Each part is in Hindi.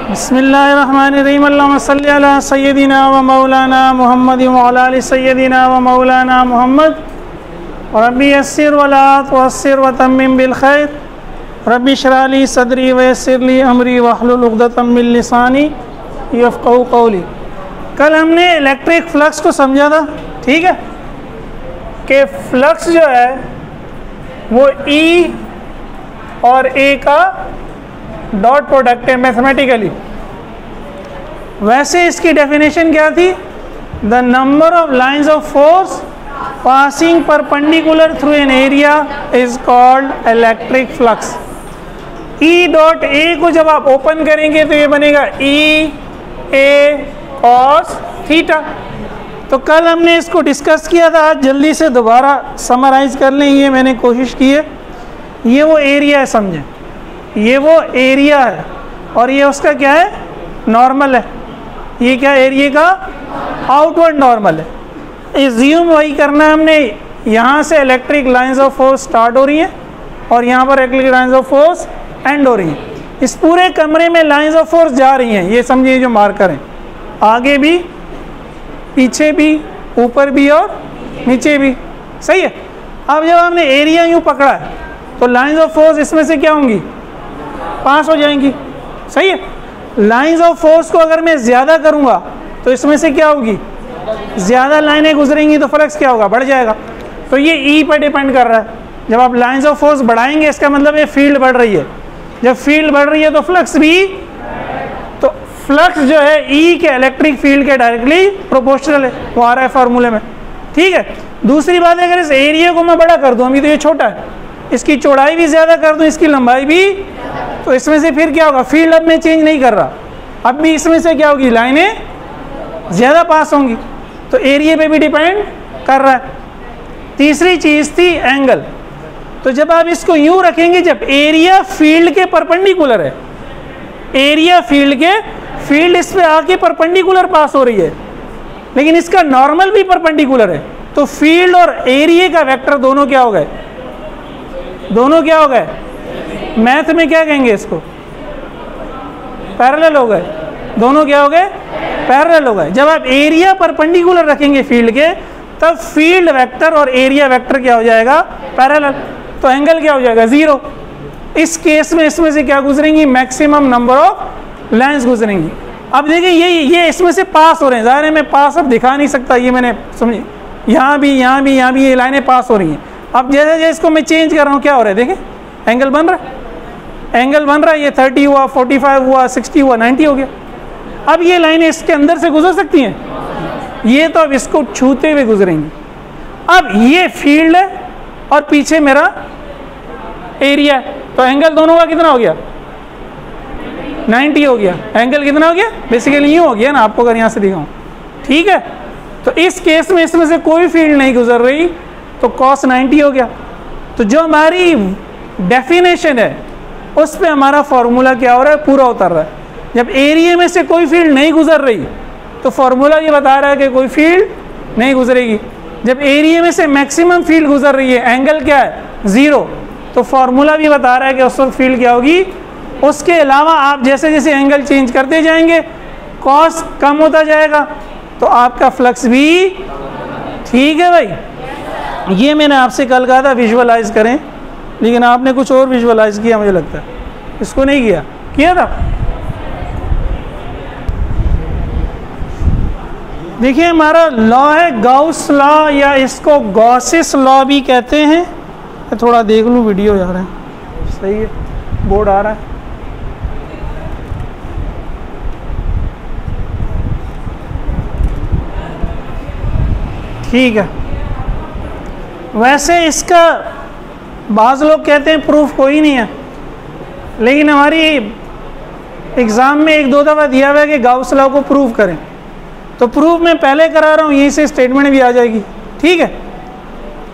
बिस्मिल्लाहिर्रहमानिर्रहीम अल्लाहुम्मा सल्लि अला सय्यदिना व मौलाना मुहम्मद व अला आलि सय्यदिना व मौलाना मुहम्मद रब्बी यस्सिर व ला तुअस्सिर व तम्मिम बिल खैर रब्बी इश्रह ली सदरी व यस्सिर ली अमरी वहलुल उक़दतम मिन लिसानी यफ़क़हू क़ौली। कल हमने इलेक्ट्रिक फ्लक्स को समझा था, ठीक है, कि फ्लक्स जो है वो ई और ए का डॉट प्रोडक्ट है मैथमेटिकली। वैसे इसकी डेफिनेशन क्या थी? The number of lines of force passing perpendicular through an area is called electric flux. E dot ए को जब आप ओपन करेंगे तो ये बनेगा ई ए कॉस थीटा। तो कल हमने इसको डिस्कस किया था, आज जल्दी से दोबारा समराइज कर लें। ये मैंने कोशिश की है, ये वो एरिया है, समझें, ये वो एरिया है और ये उसका क्या है? नॉर्मल है। ये क्या एरिया का आउटवर्ड नॉर्मल है। एज्यूम वही करना है हमने, यहाँ से electric lines of force start हो रही हैं और यहाँ पर electric lines of force and हो रही हैं। इस पूरे कमरे में लाइंस ऑफ फोर्स जा रही हैं, ये समझिए जो मार्कर हैं, आगे भी, पीछे भी, ऊपर भी और नीचे भी, सही है। अब जब हमने एरिया यूँ पकड़ा है तो लाइंस ऑफ फोर्स इसमें से क्या होंगी? पास हो जाएंगी, सही है। लाइंस ऑफ फोर्स को अगर मैं ज़्यादा करूँगा तो इसमें से क्या होगी? ज़्यादा लाइनें गुजरेंगी तो फ्लक्स क्या होगा? बढ़ जाएगा। तो ये ई पर डिपेंड कर रहा है। जब आप लाइंस ऑफ फोर्स बढ़ाएंगे इसका मतलब ये फील्ड बढ़ रही है। जब फील्ड बढ़ रही है तो फ्लक्स भी, तो फ्लक्स जो है ई के इलेक्ट्रिक फील्ड के डायरेक्टली प्रोपोर्शनल है, वो आ रहा है फार्मूले में, ठीक है। दूसरी बात है, अगर इस एरिया को मैं बड़ा कर दूँ, अभी तो ये छोटा है, इसकी चौड़ाई भी ज़्यादा कर दूँ, इसकी लंबाई भी, तो इसमें से फिर क्या होगा? फील्ड अब मैं चेंज नहीं कर रहा, अब भी इसमें से क्या होगी? लाइनें ज़्यादा पास होंगी, तो एरिया पे भी डिपेंड कर रहा है। तीसरी चीज़ थी एंगल। तो जब आप इसको यूँ रखेंगे, जब एरिया फील्ड के परपेंडिकुलर है, एरिया फील्ड इस पे आके परपेंडिकुलर पास हो रही है, लेकिन इसका नॉर्मल भी परपेंडिकुलर है, तो फील्ड और एरिया का वेक्टर दोनों क्या हो गए? दोनों क्या हो गए? मैथ में क्या कहेंगे इसको? पैरेलल हो गए। दोनों क्या हो गए? पैरेलल हो गए। जब आप एरिया परपेंडिकुलर रखेंगे फील्ड के, तब फील्ड वेक्टर और एरिया वेक्टर क्या हो जाएगा? पैरेलल। तो एंगल क्या हो जाएगा? ज़ीरो। इस केस में इसमें से क्या गुजरेंगी? मैक्सिमम नंबर ऑफ लाइंस गुजरेंगी। अब देखिए ये इसमें से पास हो रहे हैं, ज़ाहिर है मैं पास अब दिखा नहीं सकता, ये मैंने समझिए, यहाँ भी ये लाइनें पास हो रही हैं। अब जैसे जैसे इसको मैं चेंज कर रहा हूँ क्या हो रहा है? देखें, एंगल बन रहा है, एंगल बन रहा है। ये 30 हुआ, 45 हुआ, 60 हुआ, 90 हो गया। अब ये लाइनें इसके अंदर से गुजर सकती हैं, ये तो अब इसको छूते हुए गुजरेंगी। अब ये फील्ड है और पीछे मेरा एरिया है, तो एंगल दोनों का कितना हो गया? 90 हो गया। एंगल कितना हो गया? बेसिकली यूँ हो गया ना, आपको अगर यहाँ से दिखाऊँ, ठीक है। तो इस केस में इसमें से कोई फील्ड नहीं गुजर रही, तो cos 90 हो गया। तो जो हमारी डेफिनेशन है उस पे हमारा फॉर्मूला क्या हो रहा है? पूरा उतर रहा है। जब एरिया में से कोई फील्ड नहीं गुजर रही तो फॉर्मूला ये बता रहा है कि कोई फील्ड नहीं गुजरेगी। जब एरिया में से मैक्सिमम फील्ड गुजर रही है, एंगल क्या है? ज़ीरो, तो फॉर्मूला भी बता रहा है कि उस वक्त फील्ड क्या होगी। उसके अलावा आप जैसे जैसे एंगल चेंज करते जाएंगे, कॉस कम होता जाएगा, तो आपका फ्लक्स भी, ठीक है भाई। ये मैंने आपसे कल कहा था विजुअलाइज करें, लेकिन आपने कुछ और विजुअलाइज किया, मुझे लगता है इसको नहीं किया था। देखिए हमारा लॉ है गाउस लॉ, या इसको गॉसिस लॉ भी कहते हैं। मैं थोड़ा देख लूँ वीडियो यार, है सही है, बोर्ड आ रहा है। ठीक है। वैसे इसका बाज़ लोग कहते हैं प्रूफ कोई नहीं है, लेकिन हमारी एग्ज़ाम में एक दो दफ़ा दिया हुआ है कि गाउस लॉ को प्रूव करें, तो प्रूफ मैं पहले करा रहा हूँ, यहीं से स्टेटमेंट भी आ जाएगी, ठीक है।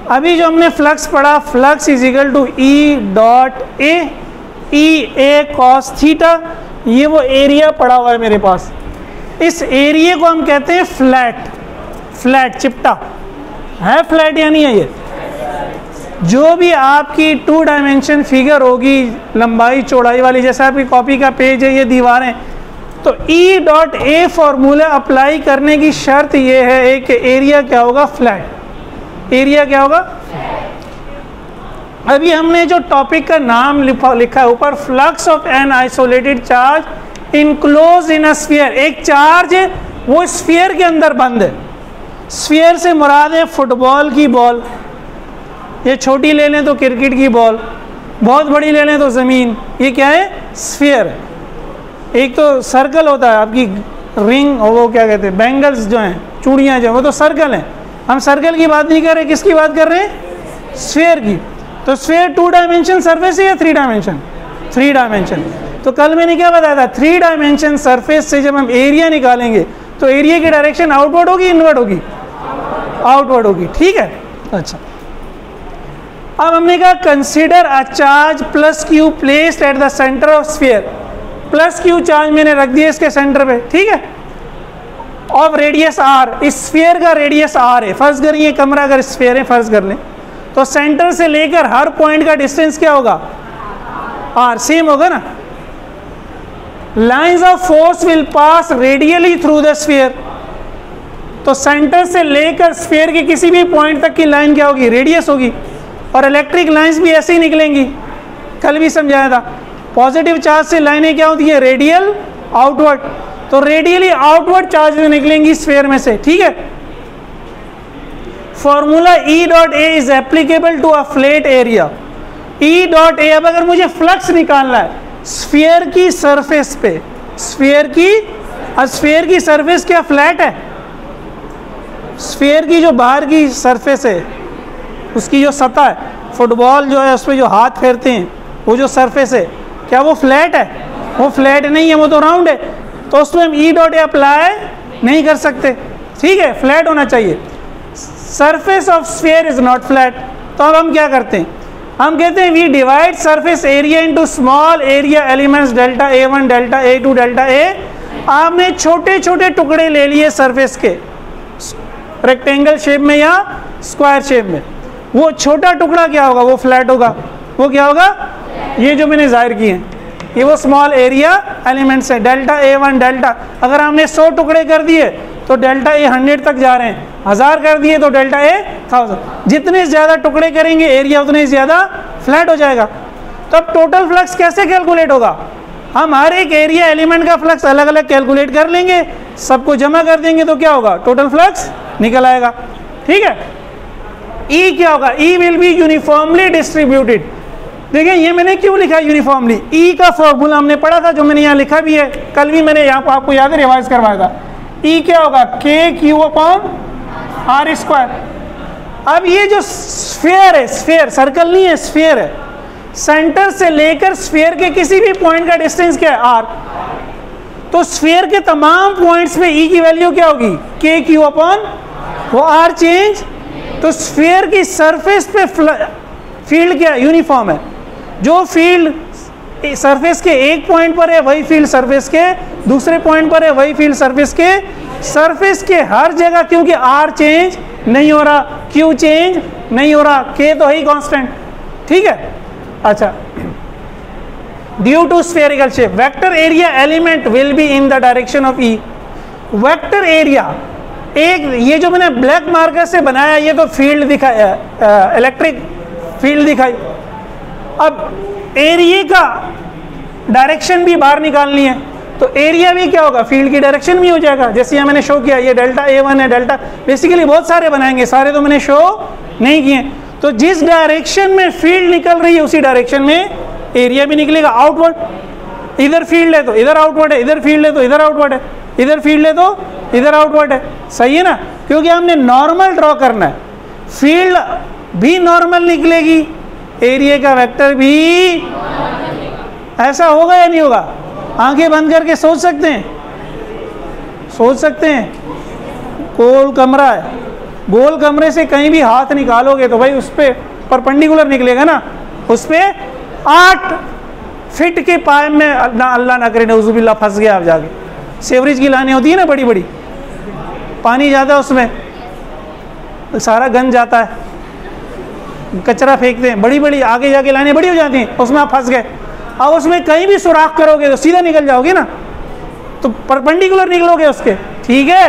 अभी जो हमने फ्लक्स पढ़ा, flux is equal to E dot A cos theta, ये वो एरिया पड़ा हुआ है मेरे पास। इस एरिया को हम कहते हैं फ्लैट चिपटा है, फ्लैट या नहीं है? ये जो भी आपकी 2 डायमेंशन फिगर होगी लंबाई चौड़ाई वाली, जैसे आपकी कॉपी का पेज है, ये दीवारें, तो ई डॉट ए फॉर्मूला अप्लाई करने की शर्त ये है कि एरिया क्या होगा, फ्लैट। एरिया क्या होगा? अभी हमने जो टॉपिक का नाम लिखा है ऊपर, flux of an isolated charge enclose in a sphere. एक चार्ज है वो स्फीयर के अंदर बंद है। स्फीयर से मुराद है फुटबॉल की बॉल, ये छोटी ले लें तो क्रिकेट की बॉल, बहुत बड़ी ले लें तो ज़मीन। ये क्या है? स्फीयर। एक तो सर्कल होता है आपकी रिंग, और वो क्या कहते हैं, बैंगल्स जो हैं, चूड़ियाँ जो हैं, वो तो सर्कल हैं। हम सर्कल की बात नहीं कर रहे, किसकी बात कर रहे हैं? स्फीयर की। तो स्फीयर 2 डायमेंशन सरफेस है या 3 डायमेंशन? 3 डायमेंशन। तो कल मैंने क्या बताया था, 3 डायमेंशन सरफेस से जब हम एरिया निकालेंगे तो एरिया की डायरेक्शन आउटवर्ड होगी, इनवर्ड होगी? आउटवर्ड होगी। ठीक है, अच्छा। अब हमने कहा consider a charge plus Q placed at the centre of sphere. Plus Q charge मैंने रख दिया इसके सेंटर पे, ठीक है, ऑफ रेडियस आर। इस स्फीयर का रेडियस आर है। फर्ज करिए कमरा अगर स्फीयर है फर्ज कर लें, तो सेंटर से लेकर हर पॉइंट का डिस्टेंस क्या होगा? आर। सेम होगा ना। Lines of force will pass radially through the sphere. तो सेंटर से लेकर स्फीयर के किसी भी पॉइंट तक की लाइन क्या होगी? रेडियस होगी। और इलेक्ट्रिक लाइंस भी ऐसे ही निकलेंगी, कल भी समझाया था। पॉजिटिव चार्ज से लाइनें क्या होती है? Radial outward. तो रेडियली आउटवर्ड चार्ज निकलेंगी स्फीयर में से, ठीक है। Formula E dot A is applicable to a flat area. E dot A, अब अगर मुझे फ्लक्स निकालना है स्फीयर की सरफेस पे, स्फीयर की सरफेस क्या फ्लैट है? स्फीयर की जो बाहर की सरफेस है, उसकी जो सतह है, फुटबॉल जो है उस पर जो हाथ फेरते हैं, वो जो सरफेस है, क्या वो फ्लैट है? वो फ्लैट नहीं है, वो तो राउंड है। तो उसमें हम ई डॉट ए अप्लाई नहीं कर सकते, ठीक है, फ्लैट होना चाहिए। Surface of sphere is not flat. तो अब हम क्या करते हैं? हम कहते हैं we divide surface area into small area elements delta A1, delta A2, delta A। आपने छोटे छोटे टुकड़े ले लिए सरफेस के, रेक्टेंगल शेप में या स्क्वायर शेप में। वो छोटा टुकड़ा क्या होगा? वो फ्लैट होगा। वो क्या होगा? ये जो मैंने जाहिर किए हैं, ये वो स्मॉल एरिया एलिमेंट्स हैं। डेल्टा A1, डेल्टा, अगर हमने 100 टुकड़े कर दिए तो डेल्टा A 100 तक जा रहे हैं। 1000 कर दिए तो डेल्टा A 1000। जितने ज़्यादा टुकड़े करेंगे एरिया उतने ज़्यादा फ्लैट हो जाएगा। तो अब टोटल फ्लक्स कैसे कैलकुलेट होगा? हम हर एक एरिया एलिमेंट का फ्लक्स अलग अलग कैलकुलेट कर लेंगे, सबको जमा कर देंगे तो क्या होगा? टोटल फ्लक्स निकल आएगा, ठीक है। ई क्या होगा? ई विल बी यूनिफॉर्मली डिस्ट्रीब्यूटेड। देखिए ये मैंने क्यों लिखा है यूनिफॉर्मली? ई का फॉर्मूला हमने पढ़ा था, जो मैंने यहाँ लिखा भी है, कल भी मैंने यहाँ आपको याद है रिवाइज करवाया था। ई क्या होगा? के क्यू अपॉन आर स्क्वायर। अब ये जो स्फीयर है, स्फीयर सर्कल नहीं है, स्फीयर है, सेंटर से लेकर स्फीयर के किसी भी पॉइंट का डिस्टेंस क्या है? आर। तो स्फीयर के तमाम पॉइंट्स पे ई की वैल्यू क्या होगी? के क्यू अपॉन वो आर चेंज। तो स्फीयर की सरफेस पे फील्ड क्या? यूनिफॉर्म है। जो फील्ड सरफेस के एक पॉइंट पर है वही फील्ड सरफेस के दूसरे पॉइंट पर है, वही फील्ड सरफेस के हर जगह, क्योंकि आर चेंज नहीं हो रहा, क्यू चेंज नहीं हो रहा, के तो है ही कांस्टेंट, ठीक है। अच्छा, due to spherical shape vector area element will be in the direction of E. Vector area, एक ये जो मैंने ब्लैक मार्कर से बनाया, ये तो फील्ड दिखाया, इलेक्ट्रिक फील्ड दिखाई। अब एरिया का डायरेक्शन भी बाहर निकालनी है, तो एरिया भी क्या होगा? फील्ड की डायरेक्शन भी हो जाएगा। जैसे यहाँ मैंने शो किया, ये डेल्टा A1 है, डेल्टा, बेसिकली बहुत सारे बनाएंगे, सारे तो मैंने शो नहीं किए। तो जिस डायरेक्शन में फील्ड निकल रही है उसी डायरेक्शन में एरिया भी निकलेगा, आउटवर्ड। इधर फील्ड है तो इधर आउटवर्ड है, इधर फील्ड है तो इधर आउटवर्ड है, इधर फील्ड है तो इधर आउटवर्ड है, सही है ना। क्योंकि हमने नॉर्मल ड्रॉ करना है, फील्ड भी नॉर्मल निकलेगी, एरिया का वेक्टर भी। ऐसा होगा या नहीं होगा? आंखें बंद करके सोच सकते हैं, सोच सकते हैं। गोल कमरा है, गोल कमरे से कहीं भी हाथ निकालोगे तो भाई उस पर परपेंडिकुलर निकलेगा ना, उस पर 8 फीट के पाइप में अल्लाह ना करे नऊजुबिल्लाह फंस गया आप जाके। सेवरेज की लाइनें होती है ना बड़ी बड़ी, पानी जाता है उसमें, सारा गंद जाता है, कचरा फेंकते हैं, बड़ी बड़ी आगे जाके लाइनें बड़ी हो जाती हैं, उसमें आप फंस गए। अब उसमें कहीं भी सुराख करोगे तो सीधा निकल जाओगे ना। तो परपेंडिकुलर निकलोगे उसके, ठीक है।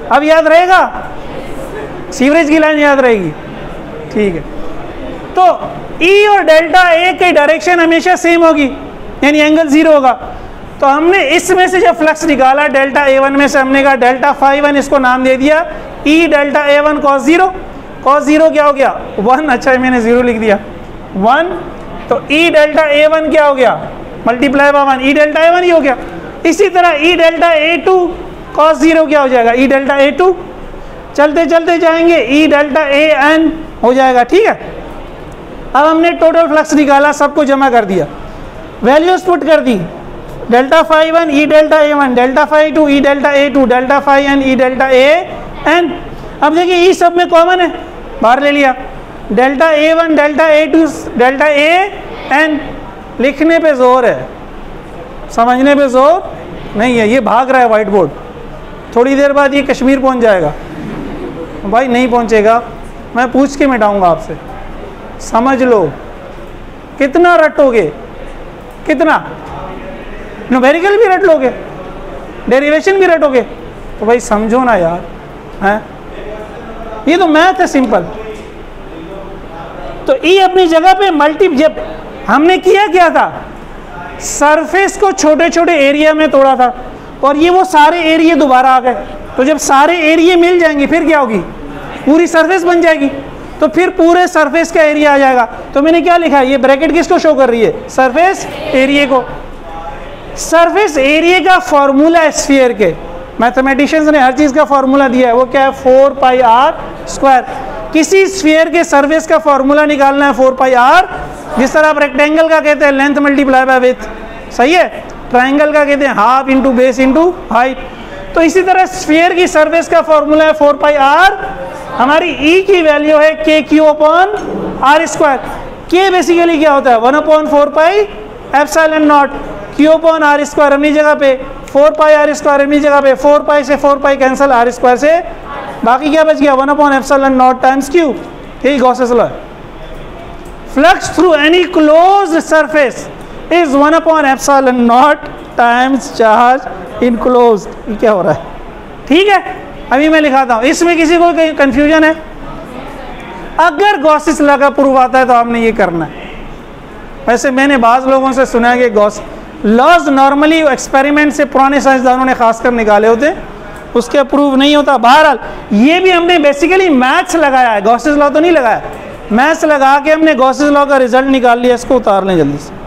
अब याद रहेगा, सीवरेज की लाइन याद रहेगी, ठीक है। तो ई और डेल्टा ए की डायरेक्शन हमेशा सेम होगी, यानी एंगल 0 होगा। तो हमने इसमें से जब फ्लक्स निकाला डेल्टा A1 में से, हमने कहा डेल्टा फाई 1, इसको नाम दे दिया ई डेल्टा A1 cos 0। cos 0 क्या हो गया 1, अच्छा मैंने 0 लिख दिया 1। तो ई डेल्टा A1 क्या हो गया multiply by 1, E delta A1 ही हो गया। इसी तरह ई डेल्टा A2 cos 0 क्या हो जाएगा ई डेल्टा A2। चलते चलते जाएंगे ई डेल्टा AN हो जाएगा, ठीक है। अब हमने टोटल फ्लक्स निकाला, सबको जमा कर दिया, वैल्यूज पुट कर दी, delta phi 1 E delta A1, delta phi 2 E delta A2, delta phi n E delta AN। अब देखिए ई सब में कॉमन है, बाहर ले लिया, delta A1 delta A2 delta AN। लिखने पे जोर है, समझने पे जोर नहीं है। ये भाग रहा है व्हाइट बोर्ड, थोड़ी देर बाद ये कश्मीर पहुंच जाएगा। भाई नहीं पहुंचेगा, मैं पूछ के मिटाऊंगा आपसे, समझ लो। कितना रटोगे, कितना न्यूमेरिकल भी रट लोगे, डेरिवेशन भी रटोगे, तो भाई समझो ना यार, हैं? ये तो मैथ है सिंपल। तो ई अपनी जगह पे मल्टी, जब हमने किया क्या था, सरफेस को छोटे छोटे एरिया में तोड़ा था, और ये वो सारे एरिया दोबारा आ गए। तो जब सारे एरिया मिल जाएंगे फिर क्या होगी, पूरी सरफेस बन जाएगी, तो फिर पूरे सरफेस का एरिया आ जाएगा। तो मैंने क्या लिखा है, ये ब्रैकेट किसको शो कर रही है, सरफेस एरिया को। सरफेस एरिया का फॉर्मूला है स्फीयर के, मैथमेटिशियंस ने हर चीज का फॉर्मूला दिया है, वो क्या है 4 पाई आर स्क्वायर। किसी स्फीयर के सरफेस का फॉर्मूला निकालना है 4 पाई आर, जिस तरह आप रेक्टेंगल का कहते हैं लेंथ मल्टीप्लाई बाय विड्थ, सही है। ट्राइंगल का कहते हैं half into base into height. तो इसी तरह स्फीयर की सरफेस का फॉर्मूला है 4 पाई आर। हमारी ई की वैल्यू है K Q upon R square. K basically क्या होता है 1/4 pi epsilon naught, Q upon R square अपनी जगह पे, 4 पाई आर स्क्वायर अपनी जगह पे, 4 पाई से 4 पाई कैंसिल, आर स्क्वायर से बाकी क्या बच गया 1/एप्सिलॉन टाइम्स क्यू। यही गॉसेस लॉ है। Flux through any closed surface is 1/एप्सिलॉन टाइम्स चार्ज इन क्लोज्ड। ये क्या हो रहा है, ठीक है। अभी मैं लिखाता हूं, इसमें किसी को कंफ्यूजन है? अगर गॉसेस लॉ का प्रूफ आता है तो आपने ये करना है। वैसे मैंने बाज़ लोगों से सुना है कि गॉस लॉज नॉर्मली एक्सपेरिमेंट से पुराने साइंसदानों ने खासकर निकाले होते हैं, उसके प्रूफ नहीं होता। बहरहाल ये भी हमने बेसिकली मैथ्स लगाया है, गॉसेस लॉ तो नहीं लगाया, मैथ्स लगा के हमने गॉसेस लॉ का रिजल्ट निकाल लिया। इसको उतार लें जल्दी से।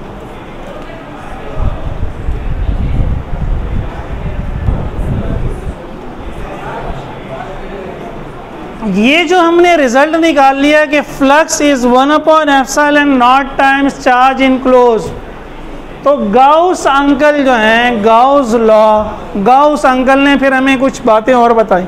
ये जो हमने रिजल्ट निकाल लिया कि फ्लक्स इज 1/एप्सिलॉन टाइम्स चार्ज इनक्लोज, तो गाउस अंकल जो हैं, गाउस लॉ, गाउस अंकल ने फिर हमें कुछ बातें और बताई।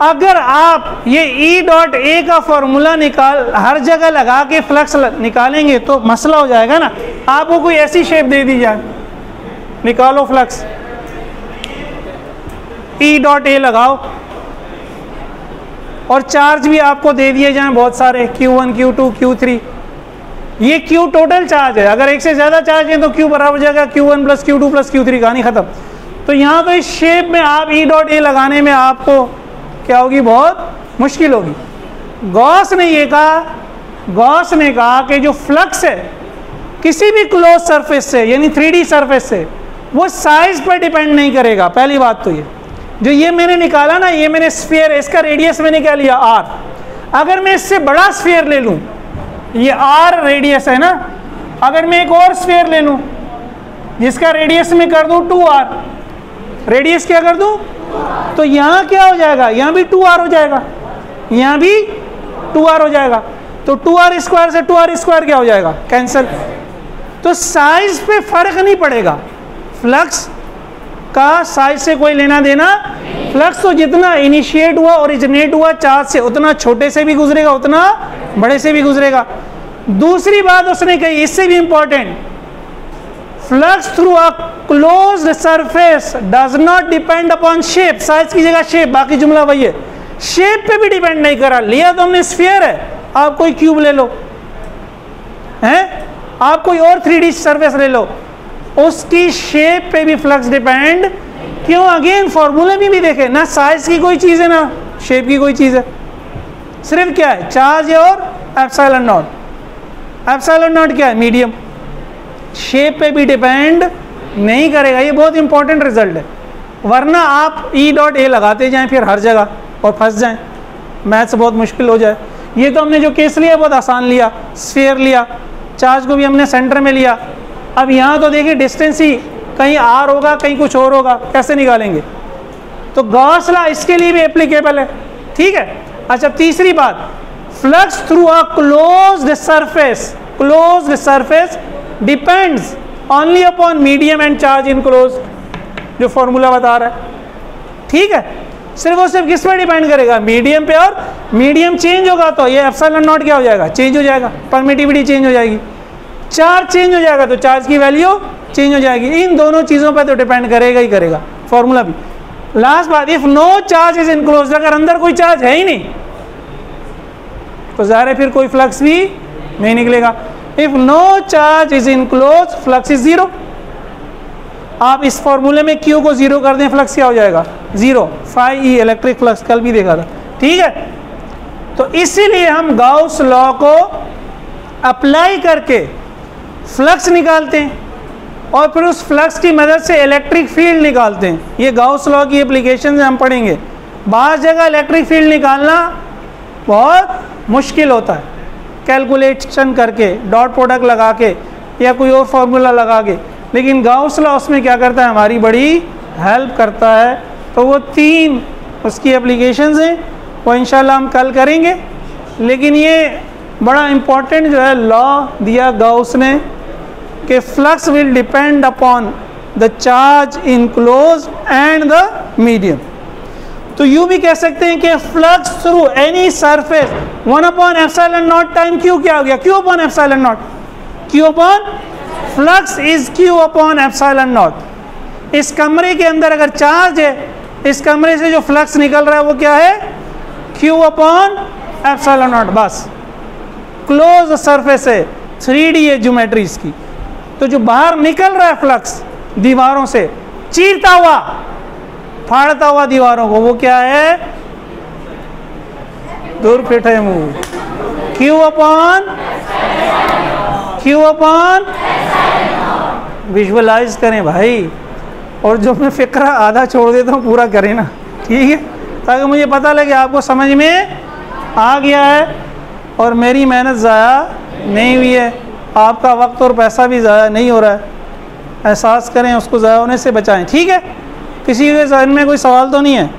अगर आप ये ई डॉट ए का फॉर्मूला निकाल हर जगह लगा के फ्लक्स निकालेंगे तो मसला हो जाएगा ना। आपको कोई ऐसी शेप दे दी जाए, निकालो फ्लक्स, ई डॉट ए लगाओ, और चार्ज भी आपको दे दिए जाएं बहुत सारे, Q1 Q2 Q3। ये Q टोटल चार्ज है, अगर एक से ज़्यादा चार्ज है तो Q बराबर हो जाएगा Q1 plus Q2 plus Q3, कहानी ख़त्म। तो यहाँ तो इस शेप में आप ई डॉट ए लगाने में आपको क्या होगी, बहुत मुश्किल होगी। गॉस ने ये कहा, गॉस ने कहा कि जो फ्लक्स है किसी भी क्लोज सरफेस से, यानी 3D सरफेस से, वो साइज पर डिपेंड नहीं करेगा। पहली बात तो ये, जो ये मैंने निकाला ना, ये मैंने स्फीयर, इसका रेडियस मैंने क्या लिया r। अगर मैं इससे बड़ा स्फीयर ले लूँ, ये r रेडियस है ना, अगर मैं एक और स्फीयर ले लूँ जिसका रेडियस में कर दूँ 2r, रेडियस क्या कर दूँ, तो यहाँ क्या हो जाएगा, यहाँ भी 2r हो जाएगा, यहाँ भी 2r हो जाएगा। तो 2r स्क्वायर से 2r स्क्वायर क्या हो जाएगा, कैंसिल। तो साइज पे फर्क नहीं पड़ेगा, फ्लक्स का साइज से कोई लेना देना। फ्लक्स तो जितना इनिशिएट हुआ, ओरिजिनेट हुआ चार्ज से, उतना छोटे से भी गुजरेगा, उतना बड़े से भी गुजरेगा। दूसरी बात उसने कही, इससे भी important, flux through a closed surface does not depend upon shape. Size की जगह शेप, बाकी जुमला वही है, शेप पे भी डिपेंड नहीं करा। लिया तो हमने स्फीयर है, आप कोई क्यूब ले लो, हैं, आप कोई और 3D सरफेस ले लो, उसकी शेप पे भी फ्लक्स डिपेंड क्यों? अगेन फॉर्मूले में भी देखें ना, साइज की कोई चीज़ है ना शेप की कोई चीज़ है, सिर्फ क्या है चार्ज है और एप्सिलॉन नॉट। एप्सिलॉन नॉट क्या है? मीडियम। शेप पे भी डिपेंड नहीं करेगा, ये बहुत इंपॉर्टेंट रिजल्ट है, वरना आप ई डॉट ए लगाते जाएं फिर हर जगह और फंस जाएं, मैथ्स बहुत मुश्किल हो जाए। ये तो हमने जो केस लिया बहुत आसान लिया, स्फीयर लिया, चार्ज को भी हमने सेंटर में लिया। अब यहाँ तो देखिए डिस्टेंस ही कहीं आर होगा कहीं कुछ और होगा, कैसे निकालेंगे? तो गॉस लॉ इसके लिए भी एप्लीकेबल है, ठीक है। अच्छा तीसरी बात, flux through a closed surface depends only upon medium and charge enclosed, जो फॉर्मूला बता रहा है, ठीक है। सिर्फ और सिर्फ किस पे डिपेंड करेगा? मीडियम पे, और मीडियम चेंज होगा तो ये एप्सिलॉन नॉट क्या हो जाएगा? चेंज हो जाएगा, परमिटिविटी चेंज हो जाएगी। चार्ज चेंज हो जाएगा तो चार्ज की वैल्यू चेंज हो जाएगी। इन दोनों चीज़ों पर तो डिपेंड करेगा ही करेगा फॉर्मूला भी। लास्ट बात, if no charge is enclosed, अगर अंदर कोई चार्ज है ही नहीं तो ज़ाहिर है फिर कोई फ्लक्स भी नहीं निकलेगा। If no charge is enclosed flux is zero. आप इस फॉर्मूले में Q को जीरो कर दें, फ्लक्स क्या हो जाएगा? Zero. Phi E electric flux कल भी देखा था, ठीक है। तो इसीलिए हम गाउस लॉ को अप्लाई करके फ्लक्स निकालते हैं और फिर उस फ्लक्स की मदद से इलेक्ट्रिक फील्ड निकालते हैं। ये गाउस लॉ की एप्लीकेशन हम पढ़ेंगे। बाहर जगह इलेक्ट्रिक फील्ड निकालना बहुत मुश्किल होता है, कैलकुलेशन करके, डॉट प्रोडक्ट लगा के या कोई और फार्मूला लगा के, लेकिन गाउस लॉ उसमें क्या करता है? हमारी बड़ी हेल्प करता है। तो वो 3 उसकी एप्लीकेशंस हैं, वो इंशाल्लाह हम कल करेंगे। लेकिन ये बड़ा इम्पोर्टेंट जो है लॉ दिया गाउस ने कि flux will depend upon the charge enclose and the medium. तो यूँ भी कह सकते हैं कि flux through any surface 1/ε0 time Q क्या हो गया? Q/ε0। Q/ flux is Q/ε0। इस कमरे के अंदर अगर चार्ज है, इस कमरे से जो फ्लक्स निकल रहा है वो क्या है? Q/ε0। बस क्लोज सरफेस है, 3D है ज्योमेट्री इसकी। तो जो बाहर निकल रहा है फ्लक्स दीवारों से, चीरता हुआ, फाड़ता हुआ दीवारों को, वो क्या है? दूर फिटे मुंह, Q/, विजुअलाइज करें भाई। और जो मैं फिक्रा आधा छोड़ देता हूँ पूरा करें ना, ठीक है, ताकि मुझे पता लगे आपको समझ में आ गया है और मेरी मेहनत ज़ाया नहीं हुई है, आपका वक्त और पैसा भी ज़ाया नहीं हो रहा है। एहसास करें, उसको ज़ाया होने से बचाएं, ठीक है। किसी के ज़हन में कोई सवाल तो नहीं है?